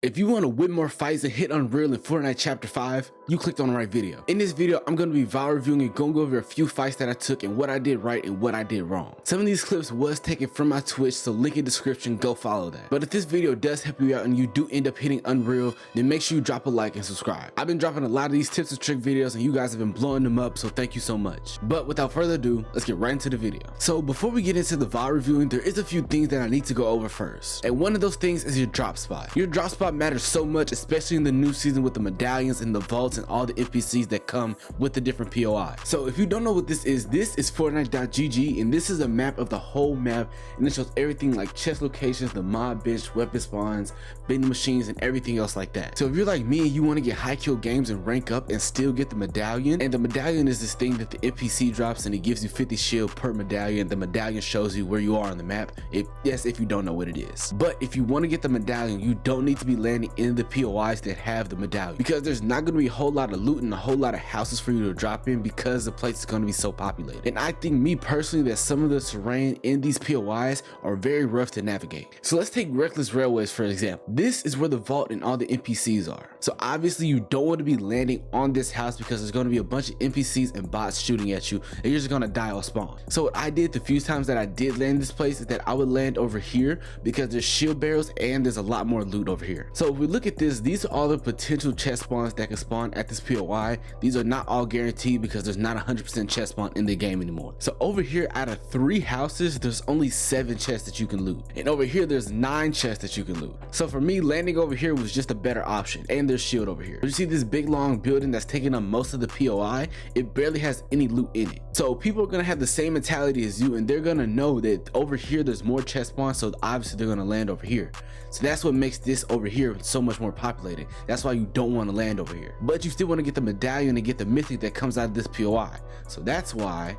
If you want to win more fights and hit Unreal in Fortnite Chapter 5, you clicked on the right video. In this video, I'm going to be VOD reviewing and going over a few fights that I took and what I did right and what I did wrong. Some of these clips was taken from my Twitch, so link in the description, go follow that. But if this video does help you out and you do end up hitting Unreal, then make sure you drop a like and subscribe. I've been dropping a lot of these tips and trick videos and you guys have been blowing them up, so thank you so much. But without further ado, let's get right into the video. So before we get into the VOD reviewing, there is a few things that I need to go over first. And one of those things is your drop spot. Your drop spot matters so much, especially in the new season with the medallions and the vaults and all the NPCs that come with the different POI. So if you don't know what this is Fortnite.gg, and this is a map of the whole map, and it shows everything like chest locations, the mob bench, weapon spawns, vending machines, and everything else like that. So if you're like me and you want to get high kill games and rank up and still get the medallion, and the medallion is this thing that the NPC drops and it gives you 50 shield per medallion. The medallion shows you where you are on the map, if you don't know what it is. But if you want to get the medallion, you don't need to be landing in the POIs that have the medallion, because there's not going to be a whole lot of loot and a whole lot of houses for you to drop in because the place is going to be so populated. And I think, me personally, that some of the terrain in these POIs are very rough to navigate. So let's take Reckless Railways for example. This is where the vault and all the NPCs are. So obviously you don't want to be landing on this house because there's going to be a bunch of NPCs and bots shooting at you and you're just going to die off spawn. So what I did the few times that I did land this place is that I would land over here because there's shield barrels and there's a lot more loot over here. So if we look at this, these are all the potential chest spawns that can spawn at this POI. These are not all guaranteed because there's not 100% chest spawn in the game anymore. So over here, out of 3 houses, there's only 7 chests that you can loot, and over here there's 9 chests that you can loot. So for me, landing over here was just a better option. And there's shield over here. You see this big long building that's taking up most of the POI? It barely has any loot in it. So people are gonna have the same mentality as you, and they're gonna know that over here there's more chest spawns, so obviously they're gonna land over here. So that's what makes this over here so much more populated. That's why you don't want to land over here, but you still want to get the medallion and get the mythic that comes out of this POI. So that's why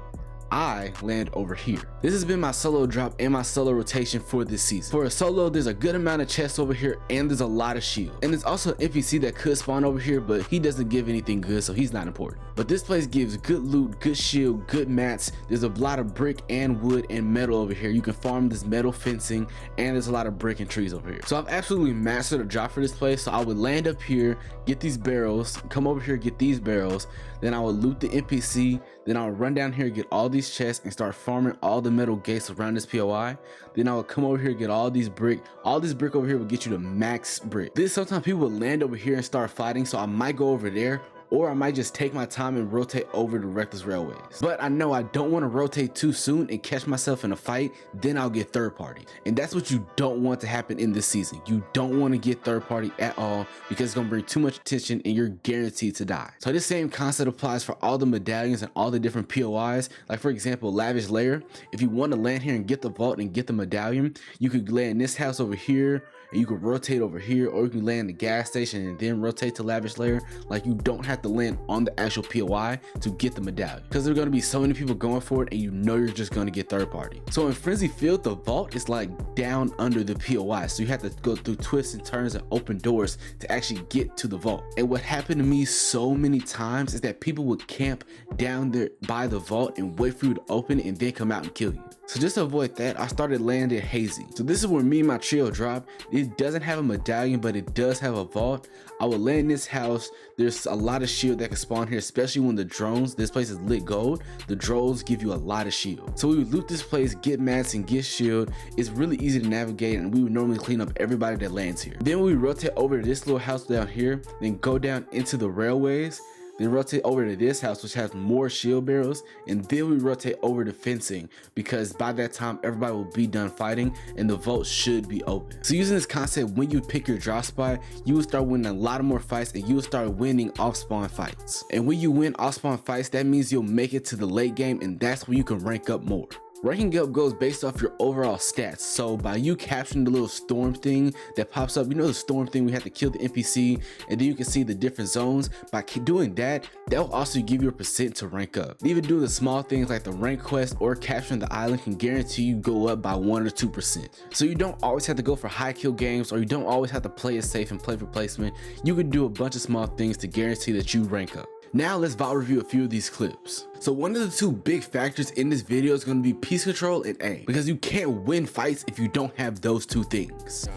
I land over here. This has been my solo drop and my solo rotation for this season. For a solo, there's a good amount of chests over here and there's a lot of shield. And there's also an NPC that could spawn over here, but he doesn't give anything good, so he's not important. But this place gives good loot, good shield, good mats. There's a lot of brick and wood and metal over here. You can farm this metal fencing, and there's a lot of brick and trees over here. So I've absolutely mastered a drop for this place. So I would land up here, get these barrels, come over here, get these barrels, then I would loot the NPC, then I would run down here, get all these chests and start farming all the metal gates around this POI. Then I would come over here, get all these brick. All this brick over here would get you to max brick. Then sometimes people would land over here and start fighting, so I might go over there, or I might just take my time and rotate over to Reckless Railways. But I know I don't want to rotate too soon and catch myself in a fight, then I'll get third party. And that's what you don't want to happen in this season. You don't want to get third party at all because it's going to bring too much attention and you're guaranteed to die. So this same concept applies for all the medallions and all the different POIs. Like for example, Lavish Lair. If you want to land here and get the vault and get the medallion, you could land in this house over here, and you can rotate over here, or you can land in the gas station and then rotate to Lavish Lair. Like, you don't have to land on the actual POI to get the medallion, because there are going to be so many people going for it and you know you're just going to get third party. So in Frenzy Field, the vault is like down under the POI, so you have to go through twists and turns and open doors to actually get to the vault. And what happened to me so many times is that people would camp down there by the vault and wait for you to open it and then come out and kill you. So just to avoid that, I started landing Hazy. So this is where me and my trio drop. It doesn't have a medallion, but it does have a vault. I would land in this house. There's a lot of shield that can spawn here, especially when the drones, this place is lit gold, the drones give you a lot of shield. So we would loot this place, get mats and get shield. It's really easy to navigate, and we would normally clean up everybody that lands here. Then we rotate over to this little house down here, then go down into the railways, then rotate over to this house which has more shield barrels, and then we rotate over to fencing, because by that time everybody will be done fighting and the vault should be open. So using this concept, when you pick your drop spot, you will start winning a lot of more fights and you will start winning off spawn fights. And when you win off spawn fights, that means you'll make it to the late game, and that's where you can rank up more. Ranking up goes based off your overall stats. So by you capturing the little storm thing that pops up, you know the storm thing, we have to kill the NPC and then you can see the different zones. By doing that, that will also give you a percent to rank up. Even doing the small things like the rank quest or capturing the island can guarantee you go up by 1 or 2%. So you don't always have to go for high kill games, or you don't always have to play it safe and play for placement. You can do a bunch of small things to guarantee that you rank up. Now let's VOD review a few of these clips. So one of the 2 big factors in this video is going to be piece control and aim, because you can't win fights if you don't have those 2 things.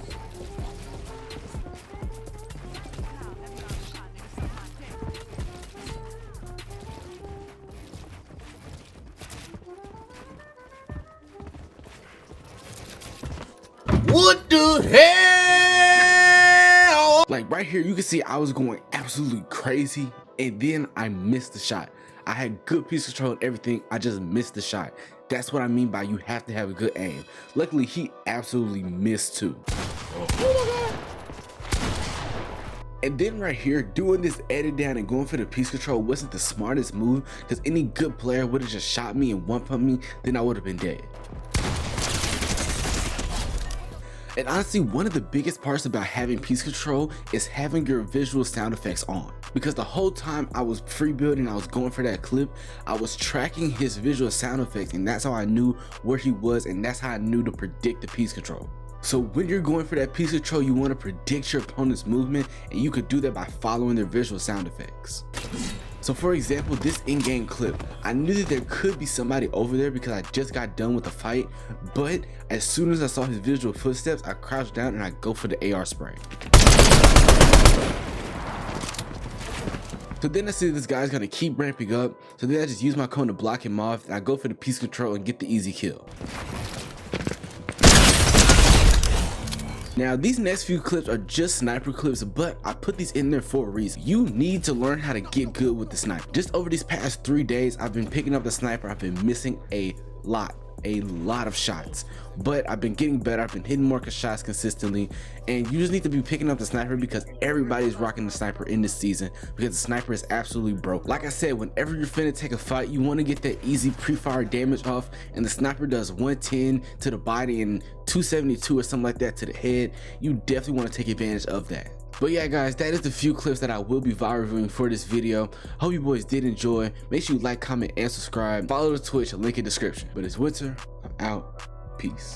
What the hell? Like right here, you can see I was going absolutely crazy, and then I missed the shot. I had good piece control and everything, I just missed the shot. That's what I mean by you have to have a good aim. Luckily, he absolutely missed too. Oh my God. And then right here, doing this edit down and going for the piece control wasn't the smartest move, because any good player would have just shot me and one-pumped me, then I would have been dead. And honestly, one of the biggest parts about having piece control is having your visual sound effects on. Because the whole time I was free building, I was going for that clip, I was tracking his visual sound effects, and that's how I knew where he was, and that's how I knew to predict the piece control. So when you're going for that piece control, you want to predict your opponent's movement, and you could do that by following their visual sound effects. So for example, this in-game clip, I knew that there could be somebody over there because I just got done with the fight, but as soon as I saw his visual footsteps, I crouched down and I go for the AR spray. So then I see this guy's gonna keep ramping up, so then I just use my cone to block him off, and I go for the piece control and get the easy kill. Now these next few clips are just sniper clips, but I put these in there for a reason. You need to learn how to get good with the sniper. Just over these past 3 days, I've been picking up the sniper. I've been missing a lot of shots, but I've been getting better. I've been hitting more shots consistently, and you just need to be picking up the sniper because everybody's rocking the sniper in this season, because the sniper is absolutely broke. Like I said, whenever you're finna take a fight, you want to get that easy pre-fire damage off, and the sniper does 110 to the body and 272 or something like that to the head. You definitely want to take advantage of that. But yeah guys, that is the few clips that I will be viral reviewing for this video. Hope you boys did enjoy. Make sure you like, comment, and subscribe. Follow the Twitch, link in the description. But it's Winter, I'm out. Peace.